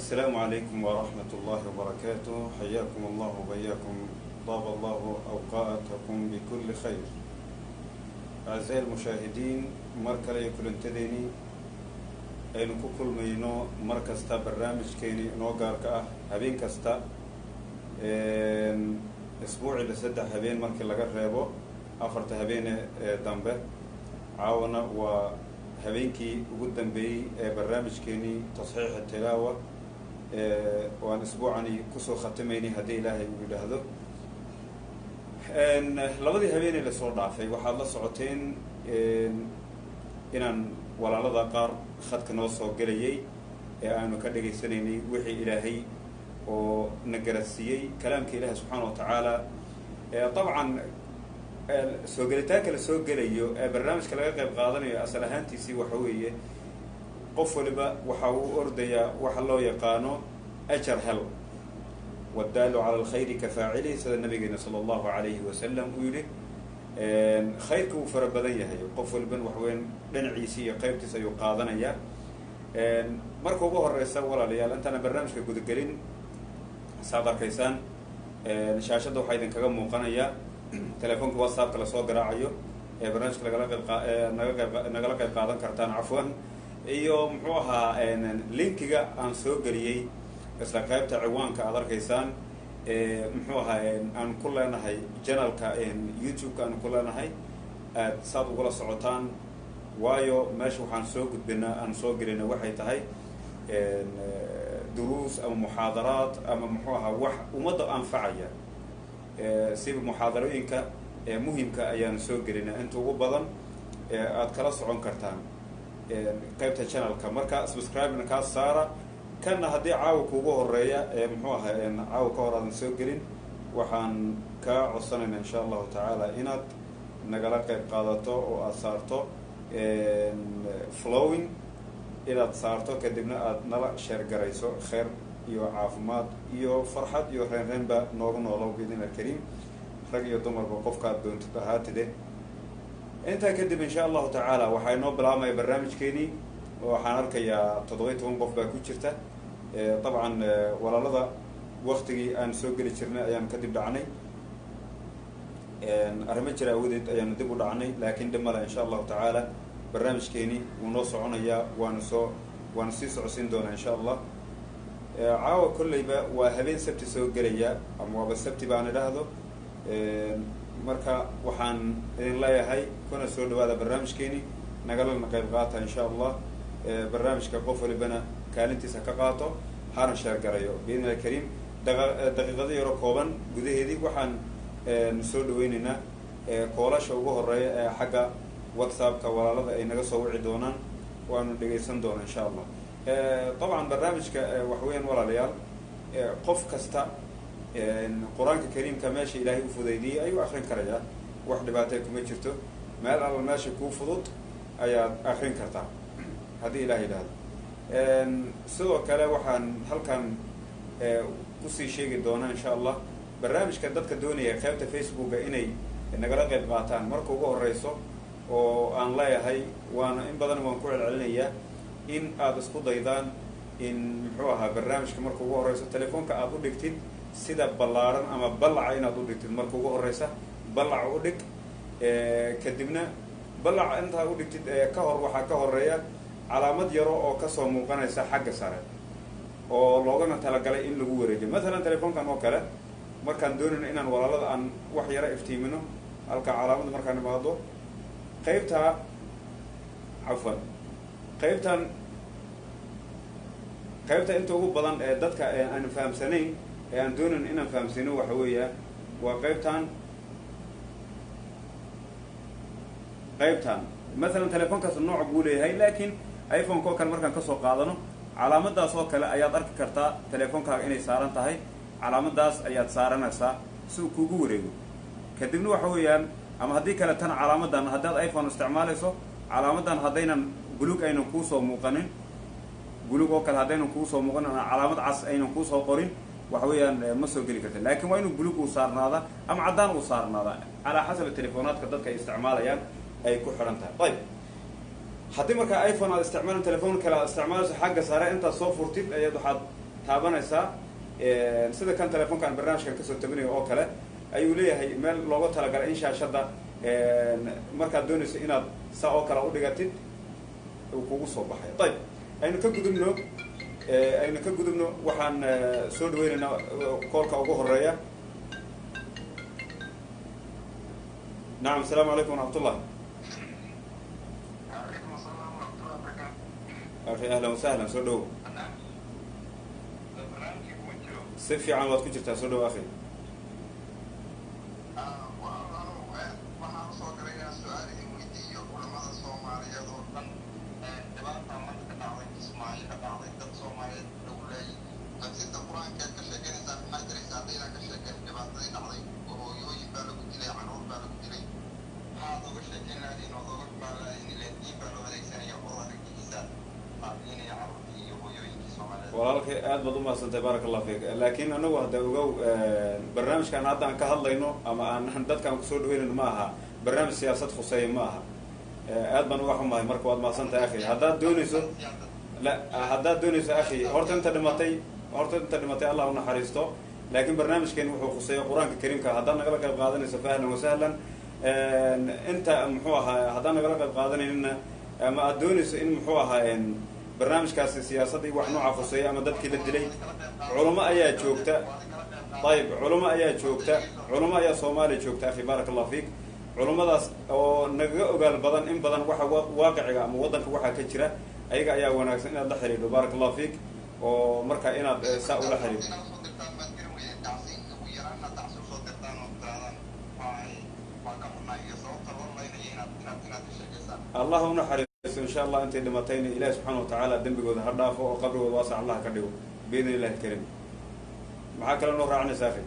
السلام عليكم ورحمة الله وبركاته. حياكم الله وبياكم، طاب الله أوقاتكم بكل خير. أعزائي المشاهدين، مركز يكون انتديني أين كل مينو مركز تا برنامج كيني نوغار كأه هبين كستا أسبوع اللي سد هبين مركز لقى ريبو أفرت هبين دمبه عاونا وهبينكي قدام بي برنامج كيني تصحيح التلاوة وأن أسبوعني كسو ختميني هدي إلهي ويلهذو لبدي هبيني اللي صور ضعفي وحال صعوتين إن ولا لذا قار خدك نوصو قليي أنو كدقي سنيني وحي إلهي ونقرسيي كلامك إله سبحانه وتعالى. طبعا سوقلتاك السوق قليو برنامج كلا قيب قادني أسلهانتي سي وحوية قفل با وحاو أرديا وحلو يقانو أجر هل والدال على الخير كفاعله سيد النبي صلى الله عليه وسلم ويلي خيرك وفربدية هي قفل بن وحوين لن عيسية قيبتي سيقاضنيا مركو بوه الرئيسة ولا ليال أنت أنا برنامج كقود قلين سادر كيسان شاشة وحيدن كغم موقنيا تليفونك واتساب كلا سو قراعيو برنامج نغلا قيب قادن كرتان عفوا iyo muxuu ahaa linkiga aan soo galiyay isla qaybta ciwaanka aad arkaysaan muxuu ahaa aan ku leenahay channelka YouTube aan ku leenahay aad saad uga socotaan waayo meesha waxaan soo gudbinaa aan soo gelinaa waxay tahay duruus ama muhaadaraad ama muxuu ahaa wax umada anfacaya sida muhaadarooyinka muhiimka ayaan soo gelinaa inta ugu badan aad kala socon kartaan qaybta channelka marka subscribe ka saara kana hadii caaw kuugu horeeya muxuu ahaa caaw ka hor aan soo gelin waxaan ka codsanaynaa insha Allah taala inaad nagala qayb qaadato oo aad saarto flowing inaad saarto kadibna aad nala share garayso khair iyo caafimaad iyo farxad iyo reenba noogu noolow bidina kariim rag iyo dumarba qofka doonto ahaatide انت كدب ان شاء الله تعالى waxay noo bilaabmay barnaamijkeeni waxaan arkayaa 17 qof baa ku jirta طبعا walaalada waqtigii aan soo gali jirnay ayaan kadib dhacnay arimo jira awadeed ayaan dib u dhacnay laakiin dhammaada in sha Allah ta'ala barnaamijkeeni uu noo soconaya waan sii socodsiin doonaa in sha Allah caawa kullayba waa habeen sabti soo galaya ama waa sabti baan idhaahdo marka waxaan idin leeyahay kuna soo dhawaada barnaamijkeeni nagalana qayb qaata in sha Allah barnaamijka qof walibana kaalintiisa ka qaato hana share garayo biidna kariim daqiiqado yar kooban gudaheedii waxaan soo dhaweynaynaa koolasha ugu horeeya ee xagga WhatsApp-ka walaalada ay naga soo wici doonaan waanu dhageysan doonaa in sha Allah. طبعا barnaamijka wax weyn walaalayaal qof kasta القرآن الكريم كماشي إلهي وفضيدي أيوة آخرين كرجا واحد بعتكم يجرتو ما على ماشي كوفضت أي آخرين كرتا هذه إلهي هذا سوى كلا وحن هل كان قصي شيء دونا إن شاء الله برنامج كدت كدوني خيبت فيسبوك إني إن قرأت قطعان مركو جوه الرئيسو وأن لا هي وأنا إن بدنا ونقول العلنية إن أدسكو ضيدان إن محوها برنامج كمركو جوه الرئيسو تليفون كأبو دكتين sida ballaaran ama ballaca inaad u dhigtid marka ugu horeysa ballac u dhig kadibna ballac inta u dhigtid ka hor waxa ka horeeya calaamad yaro oo ka soo muuqanaysa xagga sare oo loogana talagalay in lagu wareejiyo mesela telefoonkan oo kale markaan doonayno inaan walaalada aan wax yara iftiimino halka calaamad markaan imaado qaybta afwan qaybta inta ugu badan ee dadka aan fahamsanayn aan doonan inaan fahamsino waxa weeyaa waa qaybtan مثلا telefoonkaas nooc buu leeyahay laakiin iPhone ko kale markaan ka soo qaadano calaamadaas oo kale ayaad arki kartaa telefoonkaaga inay saaran tahay calaamadaas ayaad saaranaysaa si uu kugu wareego kadibna waxa weeyaan ama hadii kale tan calaamadan hadaad iPhone isticmaalayso calaamadan hadaynan buluug aynan ku soo muuqanin buluug oo kale hadaynan ku soo muuqanin calaamad cas aynan ku soo qorin وحويان ما سوق لي كرت لكن وينو بلوك وصار هذا أم عدان وصار هذا على حسب التليفونات كذلك استعمالها يعني أي كل حرنتها. طيب حتى مركا ايفون على استعمال التليفون كلا استعمال حاجه صار انت صفر تيب ايده حد taabanaysaa sida kan telefoonkan barnaamijkan kasoo tabinayo oo kale ayuu leeyahay meel looga talagalay in shaashadda markaad doonayso inaad saa oo kale udhigatid uu kugu soo baxay. ayib aynu ka gudubno waxaan soo dhaweynaynaa koolka ugu horeeya. nacam, asalaamu calaykum waraxmatullah. akhi ahlan wasahlan, soo dhowo. si fiican waad ku jirtaa, soo dhowo akhi. walaalkay aad baad umahadsantay, baaraka allah fiik. laakiin anagu hadda ogow barnaamijkan hadda aan ka hadlayno ama aan dadkaan kusoo dhaweynayno ma aha barnaamij siyaasad khuseeya ma aha. aad baan uga xumahay, marka waad mahadsantahay akhi. haddaad doonayso akhi, horta inta dhimatay allah unaxariisto. laakiin barnaamijkeeni wuxuu khuseeya qur-aanka kariimka. haddaad nagala qayb qaadanayso fa ahlan wasahlan. inta muxuu ahaa haddaan nagala qayb qaadanayninna ama aad doonayso in muxuu ahaa barnaamijkaasi siyaasadii wax nooca khuseeya ama dadkii la dilay, culamo ayaa joogta. ayib, culamo ayaa soomaaliya joogta akhi, baaraka allah fiik. culamadaas oo nagaga ogaal badan in badan waxa waaqiciga ama waddanka waxaa ka jira, ayaga ayaa wanaagsan inaad la xiriidho, baaraka allah fiik. oo marka inaad saa ula xiriidho. allah unaxariisto insha allah intay dhimatayna ilaahi subxaana watacaala dembigooda ha dhaafo oo qabrigooda waasac allah ka dhigo biidn illahi karim. maxaa kale noo raacinaysa akhi?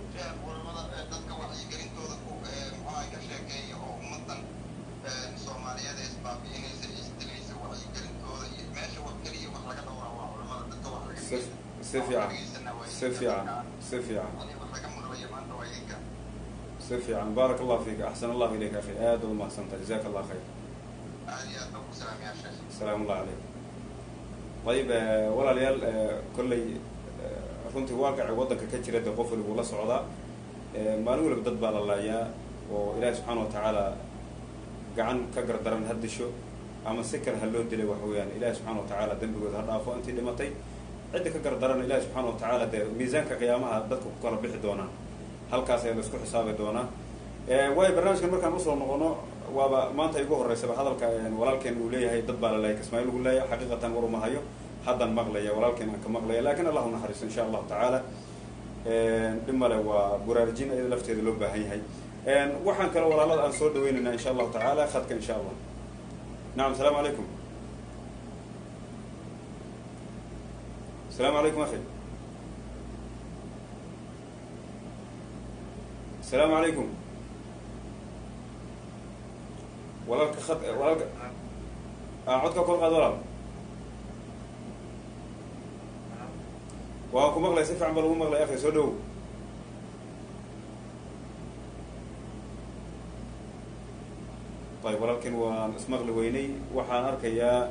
si fiican baaraka allah fiik. axsan allahu ilayk akhi, aad u mahadsantahay, jazaka allah khayr. السلام الله عليكم. طيب walaalayaal kolley runtii waaqicii waddanka ka jira dee qof waliba ula socdaa. maalin waliba dad baa la laayaa oo ilaahi subxaana watacaala gacan ka gardaran ha disho ama si kale ha loo dilay. waxa weeyaan ilaahi subxaana watacaala dembigooda ha dhaafo intii dhimatay. cidda ka gardaran ilaahi subxaana watacaala dee miisaanka qiyaamaha dadka ku kala bixi doonaan, halkaas ayaa la isku xisaabi doonaa. waayo barnaamijkan markaan usoo noqono, waaba maanta igu horeysaba hadalka walaalkeen uu leeyahay dad baa la laayay kismaayo lagu leeyahay. xaqiiqatan war uma hayo, haddan maqlaya walaalkeen aan ka maqlaya, laakiin allah unaxariisto insha allahu tacaala. dhib male, waa buraarujin iyada lafteeda loo baahan yahay. waxaan kale walaalada aan soo dhaweynaynaa insha allahu tacaala khadka insha allah. nacam, asalaamu calaykum. asalaamu calaykum akhi. asalaamu calaykum. walaalka codka kor qaad walaal. waan ku maqlay, si fiican baa lagu maqlay akhi, soo dhowow. ayb, walaalkin waan ismaqli weynay. waxaan arkayaa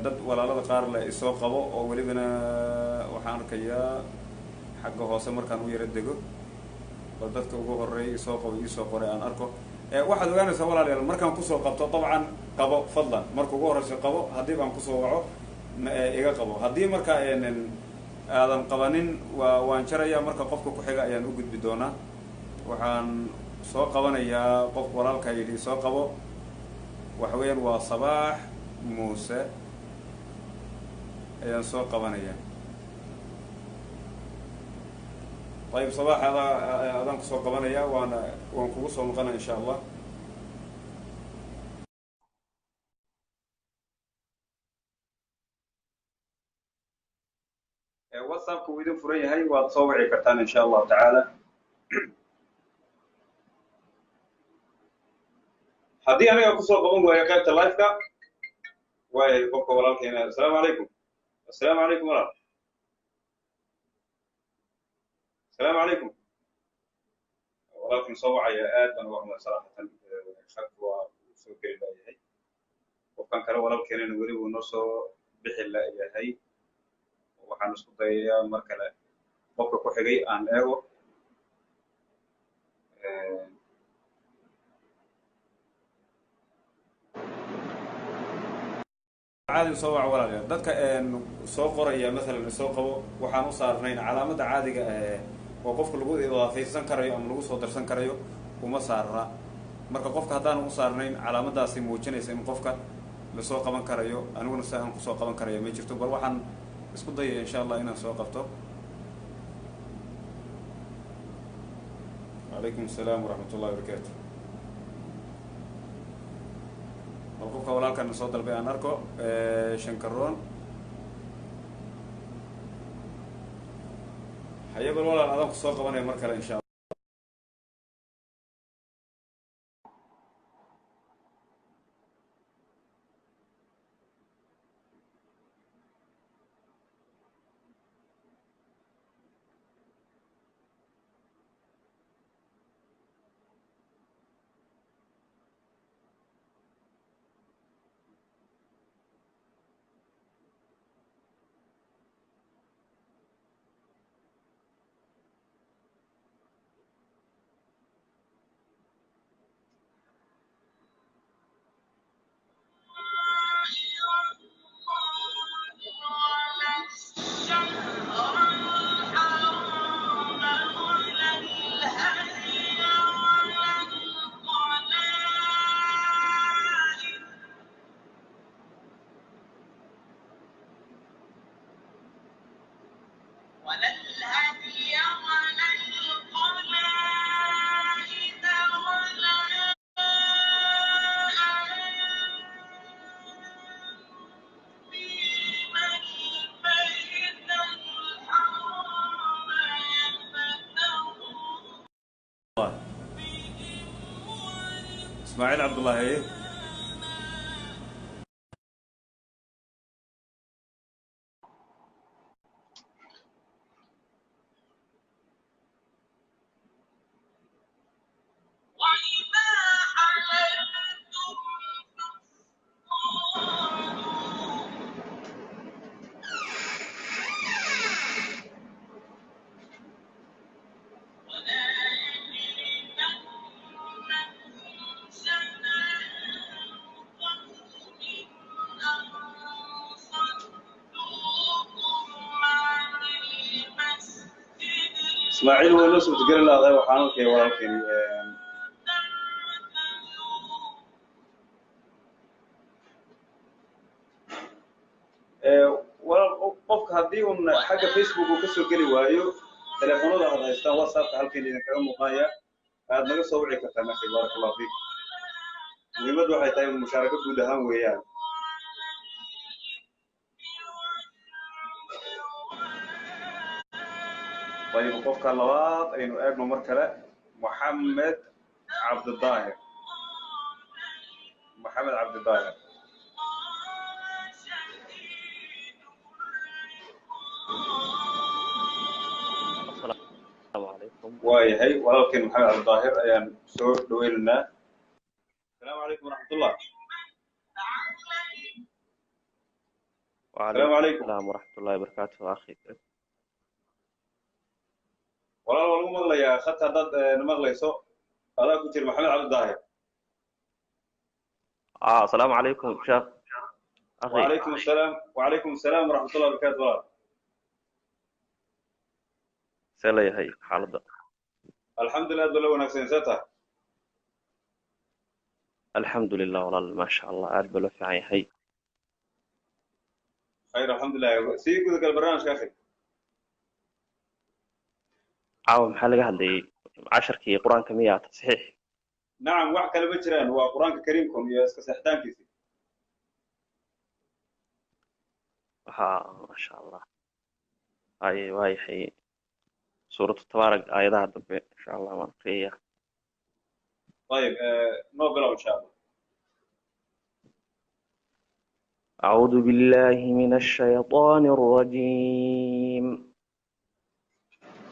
dad walaalada qaar le isoo qabo oo welibana waxaan arkayaa xagga hoose markaan u yaro dego oo dadka ugu horeeyay isoo qabo iisoo qoray aan arko. waxaad ogaanaysaa walaalayaal, markaan kusoo qabto dabcan qabo fadlan, marka ugu horeyso qabo. haddii baan kusoo waco iga qabo. haddii marka aadan qabanin waan jarayaa, marka qofka ku-xiga ayaan u gudbi doonaa. waxaan soo qabanayaa qof walaalkaa yidhi soo qabo. waxa weeyaan waa Sabaax Muuse ayaan soo qabanaya. ayib, Sabaax adaan kusoo qabanaya, waan kugu soo maqana insha allah. whatsappka uu idin furan yahay, waad soo wici kartaan insha allahu tacaala. haddii aniga kusoo qaban waayo qaybta live-ka, waayo qofka walaalkeena. asalaamu calaykum. asalaamu calaykum walaal. asalaamu calaykum. walaalkin soo wacaya aad baan uga xumahay saraxatan. khadka waa soo geli laayahay. qofkan kale walaalkeenana weli wuu noo soo bixi laayahay waxaan isku dayayaa mar kale qofka ku xigay aan eego عادي soo wac walaal dadka soo qoraya مثلا soo qabo waxaan u saarnayn calaamada caadiga oo qofka lagu idaafaysan karayo ama lagu soo darsan karayo uma saarna marka qofka hadaan u saarnayn calaamadaasi muujinaysa in qofka la soo qaban karayo aniguna saan ku soo qaban karayo ma jirto bal waxaan isku dayay insha Allah inaan soo qabto عليكم السلام ورحمة الله وبركاته qofka walaalkan soo dalbay aan arko shankaroon hay'ad walaal adan ku soo qabanay mar kale insha Allah اسماعيل عبد الله ايه اسماعيل هو لو سمت قال الله وحانك ولكن qofka hadii uu xagga Facebook uu ka soo gali waayo telefoonada aad haystaan WhatsApp halkeen idin kaga muuqaya aad naga soo wici kartaa markii barakallahu fiik muhiimadu waxay tahay mushaaraka guud ahaan weeyaan طيب qofka labaad aynu eegno mar kale محمد عبد الظاهر السلام عليكم. waayahay walaalkeen maxamed cabdi daahir ayaan soo dhaweynaynaa السلام عليكم ورحمة الله وعليكم السلام ورحمة الله وبركاته أخي. walaal waa lagu maqlayaa khadka haddaad maqlayso adaa ku jira maxamed cabdi daahir السلام عليكم شيخ أخي. وعليكم السلام ورحمة الله وبركاته walaal سلي هي حالة الحمد لله دولة wanaagsan sata الحمد لله والله ما شاء الله أرب له في عين هي خير الحمد لله سي guud gal barnaamijka akhi عاوم حلقة هذي 10 كي قرآن كمية تصحيح. نعم wax kale ma jiraan waa quraanka kariimkum iyo iska saxitaankiisa ما شاء الله هاي هي سورة التبارك آياتها دب إن شاء الله ما فيها. طيب نوبل إن شاء الله. أعوذ بالله من الشيطان الرجيم.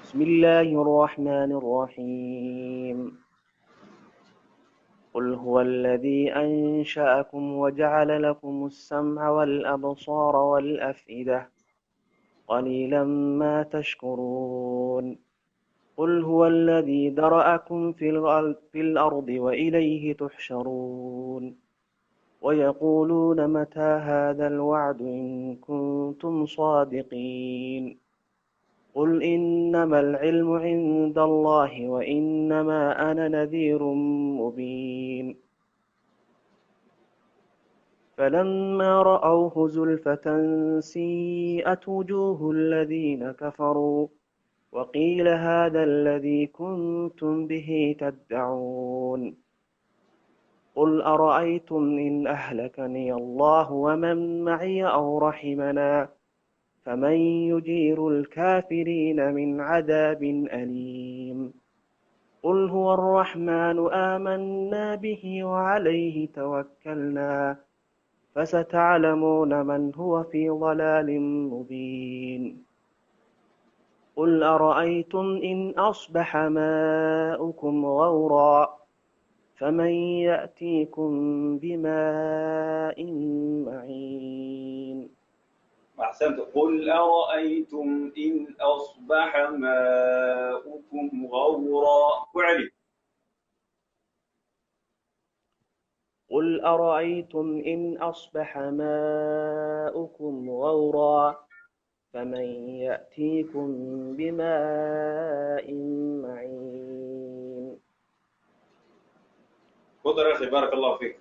بسم الله الرحمن الرحيم. قل هو الذي أنشأكم وجعل لكم السمع والأبصار والأفئدة قليلا ما تشكرون قل هو الذي ذرأكم في الأرض وإليه تحشرون ويقولون متى هذا الوعد إن كنتم صادقين قل إنما العلم عند الله وإنما أنا نذير مبين فلما رأوه زلفة سيئت وجوه الذين كفروا وقيل هذا الذي كنتم به تدعون قل أرأيتم إن أهلكني الله ومن معي أو رحمنا فمن يجير الكافرين من عذاب أليم قل هو الرحمن آمنا به وعليه توكلنا فستعلمون من هو في ضلال مبين قل أرأيتم إن أصبح ماؤكم غورا فمن يأتيكم بماء معين. أحسنت. قل أرأيتم إن أصبح ماؤكم غورا. وعلي. قل أرأيتم إن أصبح ماؤكم غورا فمن يأتيكم بماء معين. تفضل يا أخي بارك الله فيك.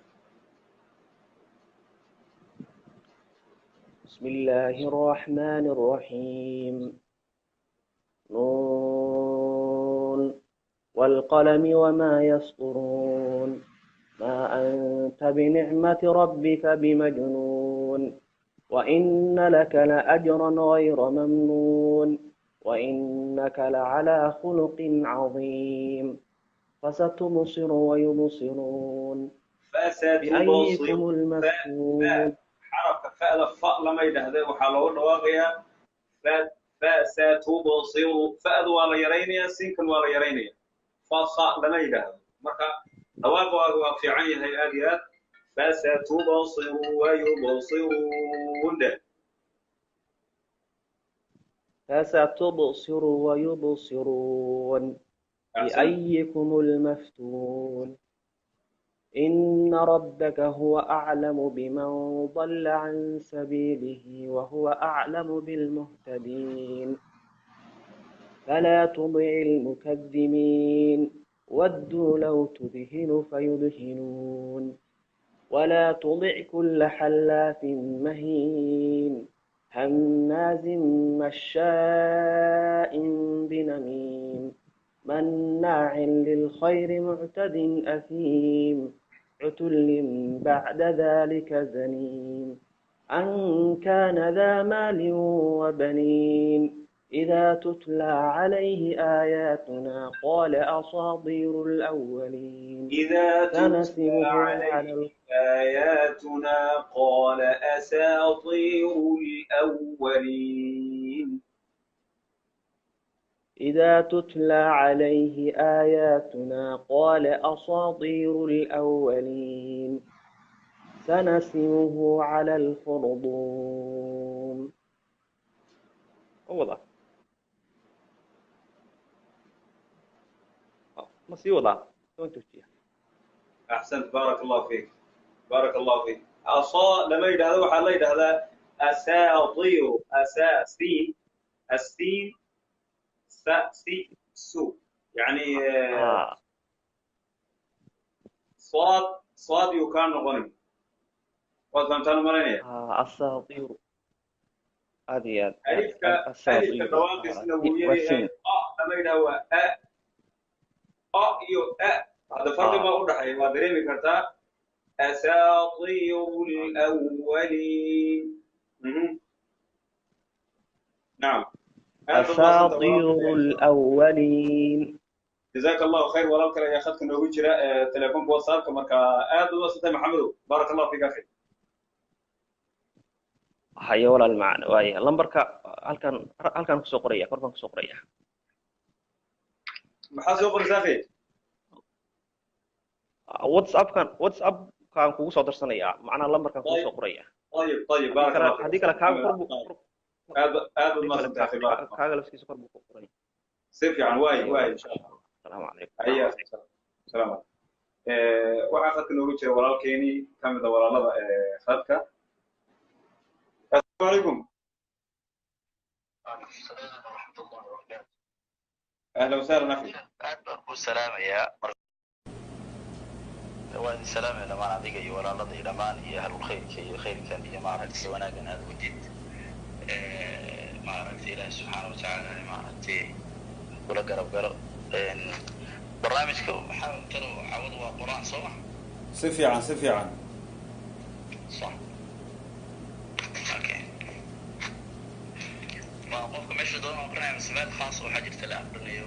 بسم الله الرحمن الرحيم. نون والقلم وما يسطرون ما أنت بنعمة ربك بمجنون وإن لك لأجرا غير ممنون وإنك لعلى خلق عظيم فستبصر ويبصرون بأيكم المفتون. حركة فأذا فاء لما يدهده وحالون واقيا فستبصر فأذ ولا يرينيا سينكن ولا يرينيا فصاء لما يدهده مركا نواقوا في عين هي الآليات فستبصر ويبصرون. فستبصر ويبصرون بأيكم المفتون إن ربك هو أعلم بمن ضل عن سبيله وهو أعلم بالمهتدين فلا تطع المكذبين ودوا لو تدهن فيدهنون ولا تطع كل حلاف مهين هماز مشاء بنميم مناع للخير معتد أثيم عتل بعد ذلك زنيم أن كان ذا مال وبنين إذا تتلى عليه آياتنا قال أساطير الأولين. إذا تتلى عليه آياتنا قال أساطير الأولين. إذا تتلى عليه آياتنا قال أساطير الأولين سنسمه على الخرطوم. وضع مصي وضع أحسنت بارك الله فيك بارك الله فيك. أصا لما يدهده وحلا يدهده أساطير أساسين السين سي سو يعني صاد يكان غني وفهمتنا مرينة أساطير هذه ألف كنواقص نووية لما يدهوا يو هذا فرق ما أوضح ما دريمي كرتا أساطير الأولين. نعم أساطير الأولين. جزاك الله خير ولو كان يا أخذك إنه يجرى تليفون بوصال كمركا وسط محمد بارك الله فيك أخي. حيا ولا المعنى ويا لمبرك هل كان سوقرية كربان سوقرية محاسب سوقر زافي واتساب كان كوسو درسنيا معنا لمبر كان كوسو قرية. طيب بارك الله فيك. هذيك لك كان aad ما صدق اعتبار كاغل في سكر بكره سيف يعني واي ان شاء الله. السلام عليكم. أيه سلام. waxaa khadka noogu jira walaalkeeni ka mid ah walaalada khadka. Assalaamu calaykum. أهلا وسهلا أخي. السلام يا وين السلام يا لما عندك يا ولا الله يا لما يا أهل الخير كي خير كان يا ما عرفت وأنا كان هذا وجد ما عرفت إله سبحانه وتعالى ما عرفت ولا قرب برنامجكم حاول ترى عوضوا قرآن صح؟ سفي عن صح. أوكي. ما قفكم إيش دون قرآن مسمات خاص وحاجة تلعب بالنيو.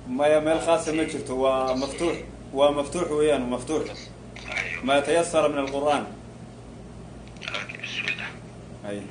ما يا مال خاصة ما جرت ومفتوح ويان ومفتوح ما يتيسر من القرآن. أوكي بسم الله. أي